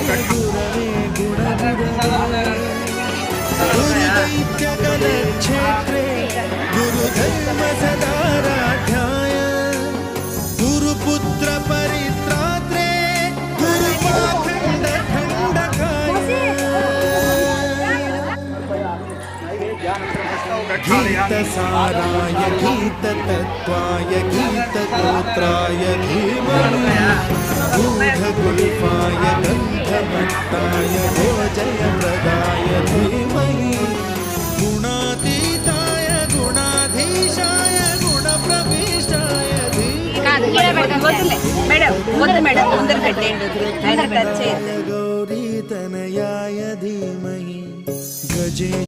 गुरवे गुरुदैत्यकलक्षेत्रे गुरुधर्म सदाराध्याय गुरुपुत्र परित्रात्रे गुरुपाखण्ड गीतसाराय गीततत्त्वाय गीतगोत्राय धीमहि गूढगुल्फाय गन्धमत्ताय गोजयप्रदाय धीमहि गुणातीताय गुणाधीशाय गुणप्रविष्टाय धीमहि गौरीतनयाय धीमहि गजे